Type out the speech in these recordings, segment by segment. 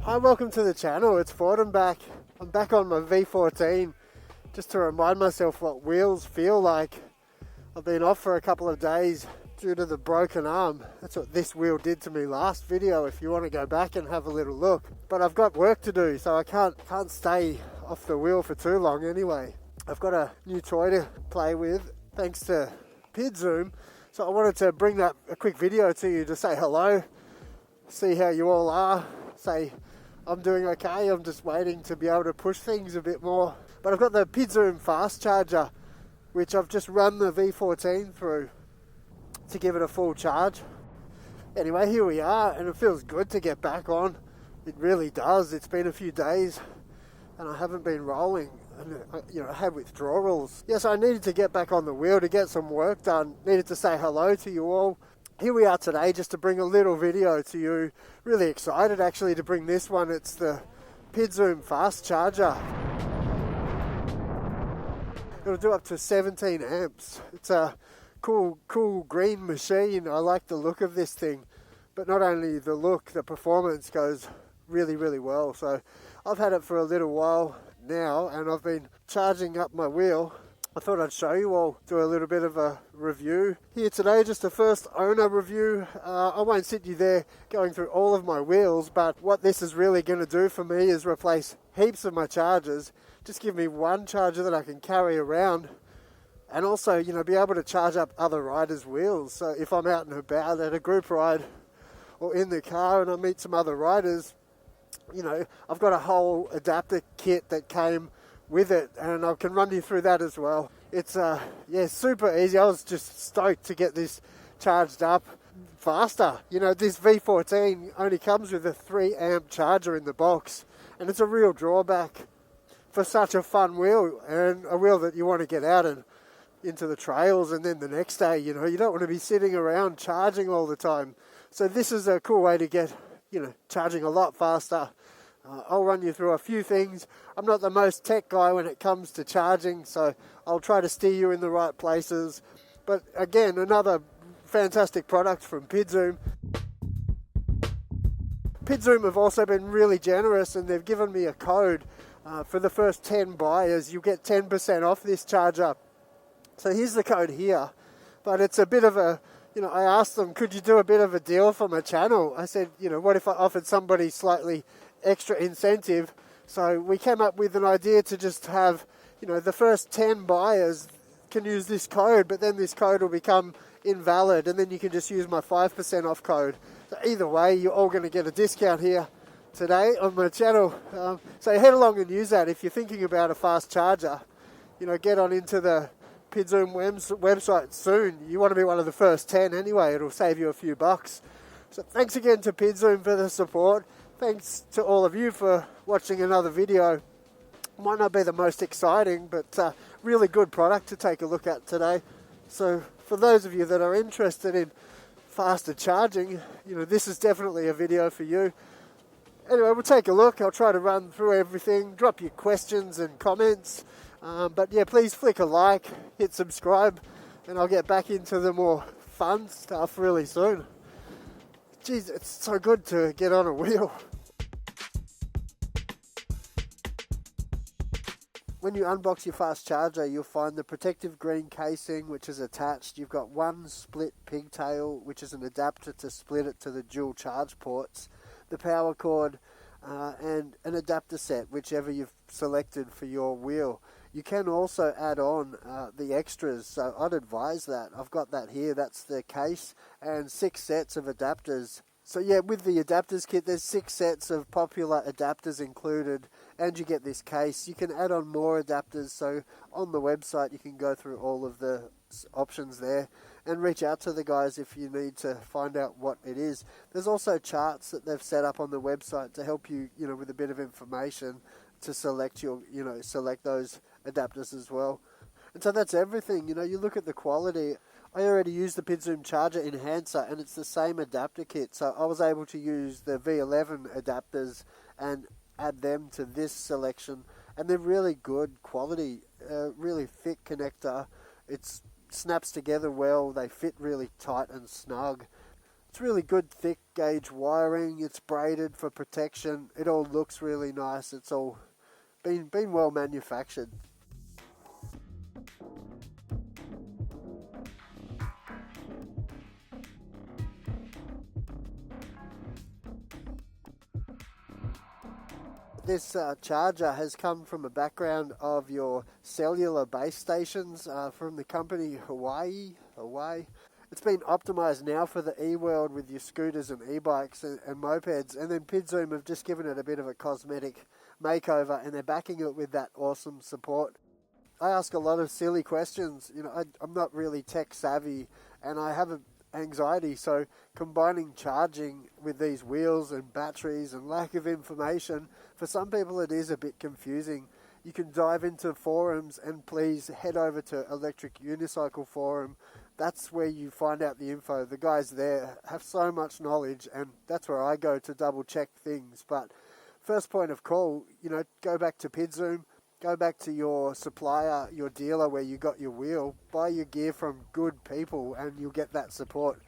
Hi, welcome to the channel. It's Ford. I'm back on my V14 just to remind myself what wheels feel like. I've been off for a couple of days due to the broken arm. That's what this wheel did to me last video, if you want to go back and have a little look. But I've got work to do, so I can't stay off the wheel for too long anyway. I've got a new toy to play with thanks to PID Zoom, so I wanted to bring that a quick video to you to say hello, see how you all are, say I'm doing okay. I'm just waiting to be able to push things a bit more. But I've got the PIDZOOM Fast Charger, which I've just run the V14 through to give it a full charge. Anyway, here we are, and it feels good to get back on. It really does. It's been a few days and I haven't been rolling, and I had withdrawals. Yes, I needed to get back on the wheel to get some work done. Needed to say hello to you all. Here we are today just to bring a little video to you. Really excited actually to bring this one. It's the PIDZOOM Fast Charger. It'll do up to 17 amps. It's a cool green machine. I like the look of this thing, but not only the look, the performance goes really well. So I've had it for a little while now and I've been charging up my wheel. I thought I'd show you all, do a little bit of a review here today, just a first owner review. I won't sit you there going through all of my wheels, but what this is really going to do for me is replace heaps of my chargers, just give me one charger that I can carry around, and also, be able to charge up other riders' wheels. So if I'm out and about at a group ride or in the car and I meet some other riders, I've got a whole adapter kit that came with it, and I can run you through that as well. It's super easy. I was just stoked to get this charged up faster. This V14 only comes with a 3 amp charger in the box, and it's a real drawback for such a fun wheel, and a wheel that you want to get out and into the trails, and then the next day, you don't want to be sitting around charging all the time. So this is a cool way to get, charging a lot faster. I'll run you through a few things. I'm not the most tech guy when it comes to charging, so I'll try to steer you in the right places. But again, another fantastic product from PIDZOOM. PIDZOOM have also been really generous, and they've given me a code. For the first 10 buyers, you get 10% off this charger. So here's the code here. But it's a bit of a, I asked them, could you do a bit of a deal for my channel? I said, what if I offered somebody slightly extra incentive? So we came up with an idea to just have, the first 10 buyers can use this code, but then this code will become invalid, and then you can just use my 5% off code. So either way, you're all going to get a discount here today on my channel. So head along and use that if you're thinking about a fast charger. Get on into the PIDZOOM website soon. You want to be one of the first 10 anyway. It'll save you a few bucks. So thanks again to PIDZOOM for the support. Thanks to all of you for watching another video. Might not be the most exciting, but really good product to take a look at today. So for those of you that are interested in faster charging, this is definitely a video for you. Anyway, we'll take a look. I'll try to run through everything, drop your questions and comments. But yeah, please flick a like, hit subscribe, and I'll get back into the more fun stuff really soon. Jeez, it's so good to get on a wheel. When you unbox your fast charger, you'll find the protective green casing which is attached. You've got one split pigtail, which is an adapter to split it to the dual charge ports, the power cord, and an adapter set, whichever you've selected for your wheel. You can also add on the extras, so I'd advise that. I've got that here. That's the case and 6 sets of adapters. So yeah, with the adapters kit, there's 6 sets of popular adapters included, and you get this case. You can add on more adapters, so on the website you can go through all of the options there and reach out to the guys if you need to find out what it is. There's also charts that they've set up on the website to help you, with a bit of information to select your, select those adapters as well. And so that's everything. You look at the quality. I already used the PIDZOOM charger enhancer, and it's the same adapter kit, so I was able to use the V11 adapters and add them to this selection, and they're really good quality, really thick connector. It snaps together well, they fit really tight and snug. It's really good thick gauge wiring, it's braided for protection, it all looks really nice, it's all been well manufactured. This charger has come from a background of your cellular base stations from the company Hawaii. It's been optimized now for the e-world with your scooters and e-bikes and mopeds, and then PIDZOOM have just given it a bit of a cosmetic makeover, and they're backing it with that awesome support. I ask a lot of silly questions. You know, I'm not really tech savvy, and I have anxiety, so combining charging with these wheels and batteries and lack of information, for some people it is a bit confusing. You can dive into forums, and please head over to Electric Unicycle Forum. That's where you find out the info. The guys there have so much knowledge, and that's where I go to double check things. But first point of call, you know, go back to PIDZOOM, go back to your supplier, your dealer where you got your wheel, buy your gear from good people, and you'll get that support.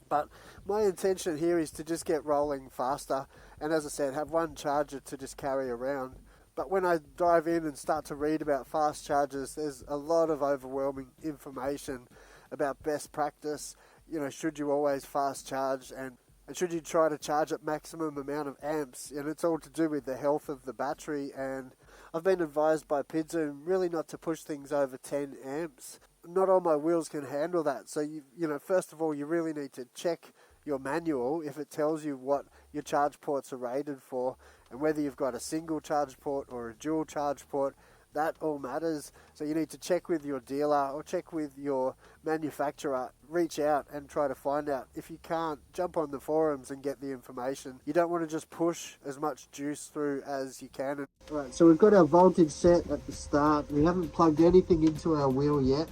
But my intention here is to just get rolling faster, and as I said, have one charger to just carry around. But when I dive in and start to read about fast chargers, there's a lot of overwhelming information about best practice. You know, should you always fast charge, and should you try to charge at maximum amount of amps? And it's all to do with the health of the battery. And I've been advised by PIDZOOM really not to push things over 10 amps. Not all my wheels can handle that. So, you know, first of all, you really need to check your manual if it tells you what your charge ports are rated for, and whether you've got a single charge port or a dual charge port. That all matters. So you need to check with your dealer or check with your manufacturer. Reach out and try to find out. If you can't, jump on the forums and get the information. You don't want to just push as much juice through as you can. Alright, so we've got our voltage set at the start. We haven't plugged anything into our wheel yet.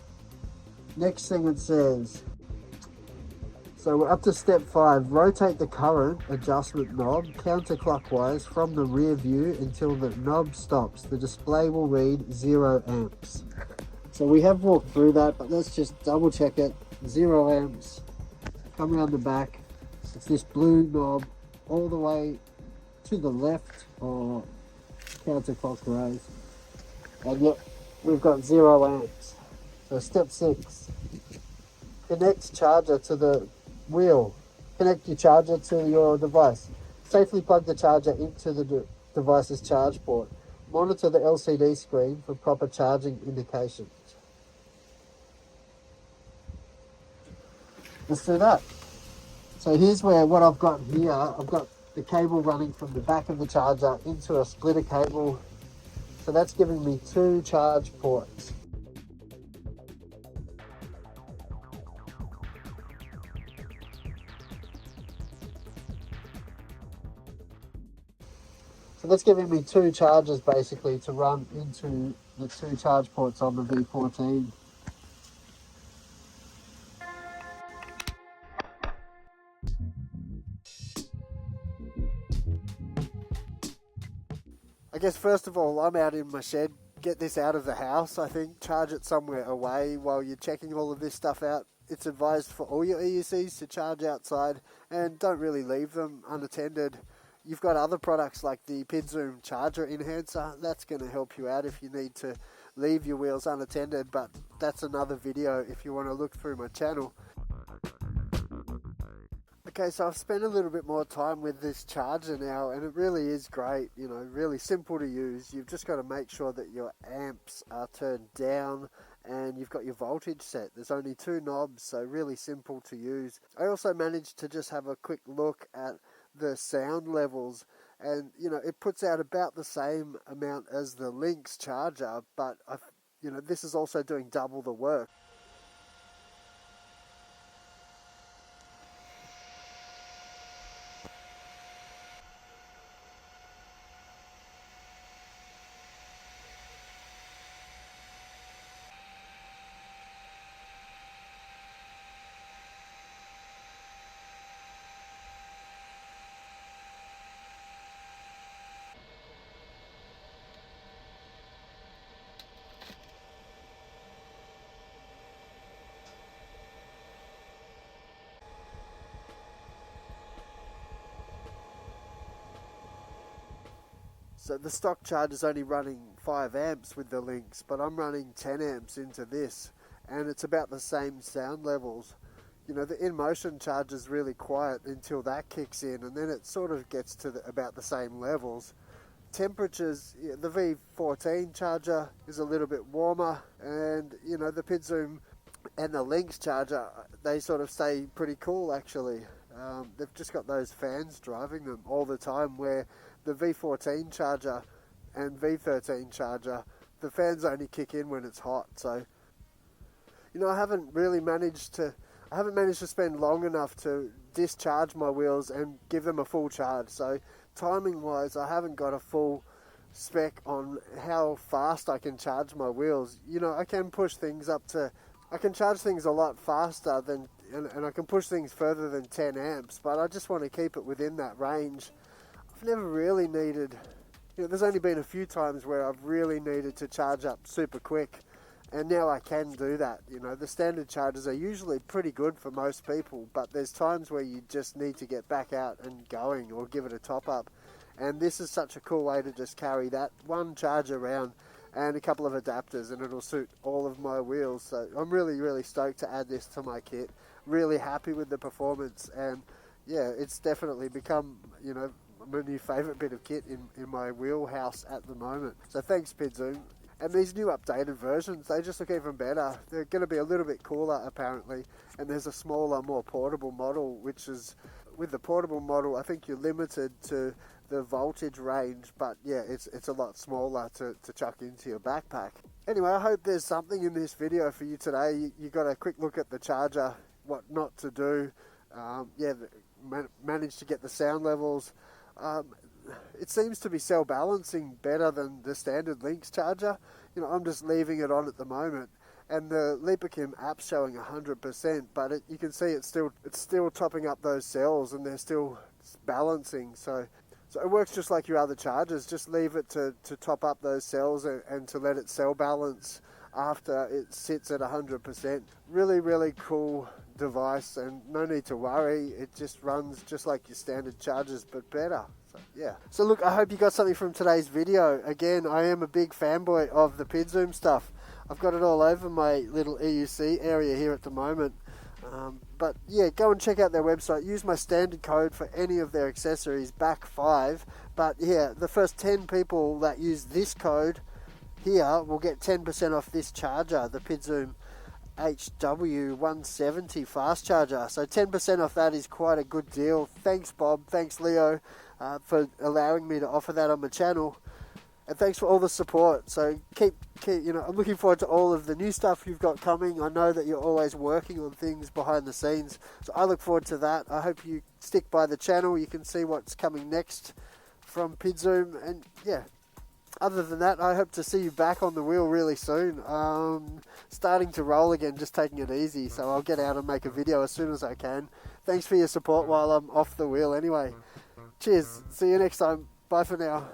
Next thing it says, so we're up to step 5. Rotate the current adjustment knob counterclockwise from the rear view until the knob stops. The display will read 0 amps. So we have walked through that, but let's just double check it. 0 amps. Come around the back. It's this blue knob all the way to the left or counterclockwise. And yep, we've got 0 amps. So step 6. Connect charger to the wheel. Connect your charger to your device. Safely plug the charger into the device's charge port. Monitor the LCD screen for proper charging indications. Let's do that. So here's what I've got here. I've got the cable running from the back of the charger into a splitter cable. So that's giving me 2 charge ports. So that's giving me 2 chargers basically to run into the 2 charge ports on the V14. I guess first of all, I'm out in my shed. Get this out of the house, I think. Charge it somewhere away while you're checking all of this stuff out. It's advised for all your EUCs to charge outside, and don't really leave them unattended. You've got other products like the PIDZOOM charger enhancer. That's going to help you out if you need to leave your wheels unattended, but that's another video if you want to look through my channel. Okay, so I've spent a little bit more time with this charger now, and it really is great, you know, really simple to use. You've just got to make sure that your amps are turned down and you've got your voltage set. There's only 2 knobs, so really simple to use. I also managed to just have a quick look at the sound levels, and you know, it puts out about the same amount as the LYNX charger, but you know, this is also doing double the work. So the stock charger's only running 5 amps with the Lynx, but I'm running 10 amps into this, and it's about the same sound levels. You know, the INMOTION charger's really quiet until that kicks in, and then it sort of gets to about the same levels. Temperatures, the V14 charger is a little bit warmer, and you know, the PID Zoom and the Lynx charger, they sort of stay pretty cool actually. They've just got those fans driving them all the time, where the V14 charger and V13 charger, the fans only kick in when it's hot. So, you know, I haven't managed to spend long enough to discharge my wheels and give them a full charge. So timing wise, I haven't got a full spec on how fast I can charge my wheels. You know, I can push things I can charge things a lot faster than, and I can push things further than 10 amps, but I just want to keep it within that range. I've never really needed, you know, there's only been a few times where I've really needed to charge up super quick. And now I can do that. You know, the standard chargers are usually pretty good for most people, but there's times where you just need to get back out and going or give it a top up. And this is such a cool way to just carry that one charger around and a couple of adapters, and it'll suit all of my wheels. So I'm really, really stoked to add this to my kit. Really happy with the performance, and yeah, it's definitely become, you know, my new favourite bit of kit in my wheelhouse at the moment. So thanks, PID Zoom. And these new updated versions, they just look even better. They're going to be a little bit cooler apparently, and there's a smaller, more portable model, which is, with the portable model, I think you're limited to the voltage range, but yeah, it's a lot smaller to chuck into your backpack. Anyway, I hope there's something in this video for you today. You got a quick look at the charger, what not to do, managed to get the sound levels. It seems to be cell balancing better than the standard Lynx charger. You know, I'm just leaving it on at the moment, and the Leaperkim app's showing 100%, but you can see it's still topping up those cells, and they're still balancing. So it works just like your other chargers. Just leave it to top up those cells and to let it cell balance after it sits at 100%. Really, really cool device, and no need to worry. It just runs just like your standard chargers, but better. Yeah. So look, I hope you got something from today's video. Again, I am a big fanboy of the PID Zoom stuff. I've got it all over my little EUC area here at the moment. But yeah, go and check out their website. Use my standard code for any of their accessories, BACK5. But yeah, the first 10 people that use this code here will get 10% off this charger, the PID Zoom HW170 fast charger. So 10% off that is quite a good deal. Thanks Bob, thanks Leo, for allowing me to offer that on my channel, and thanks for all the support. So keep you know, I'm looking forward to all of the new stuff you've got coming. I know that you're always working on things behind the scenes, so I look forward to that. I hope you stick by the channel. You can see what's coming next from PID Zoom, and yeah, other than that, I hope to see you back on the wheel really soon. Starting to roll again, just taking it easy, so I'll get out and make a video as soon as I can. Thanks for your support while I'm off the wheel anyway. Cheers, see you next time, bye for now.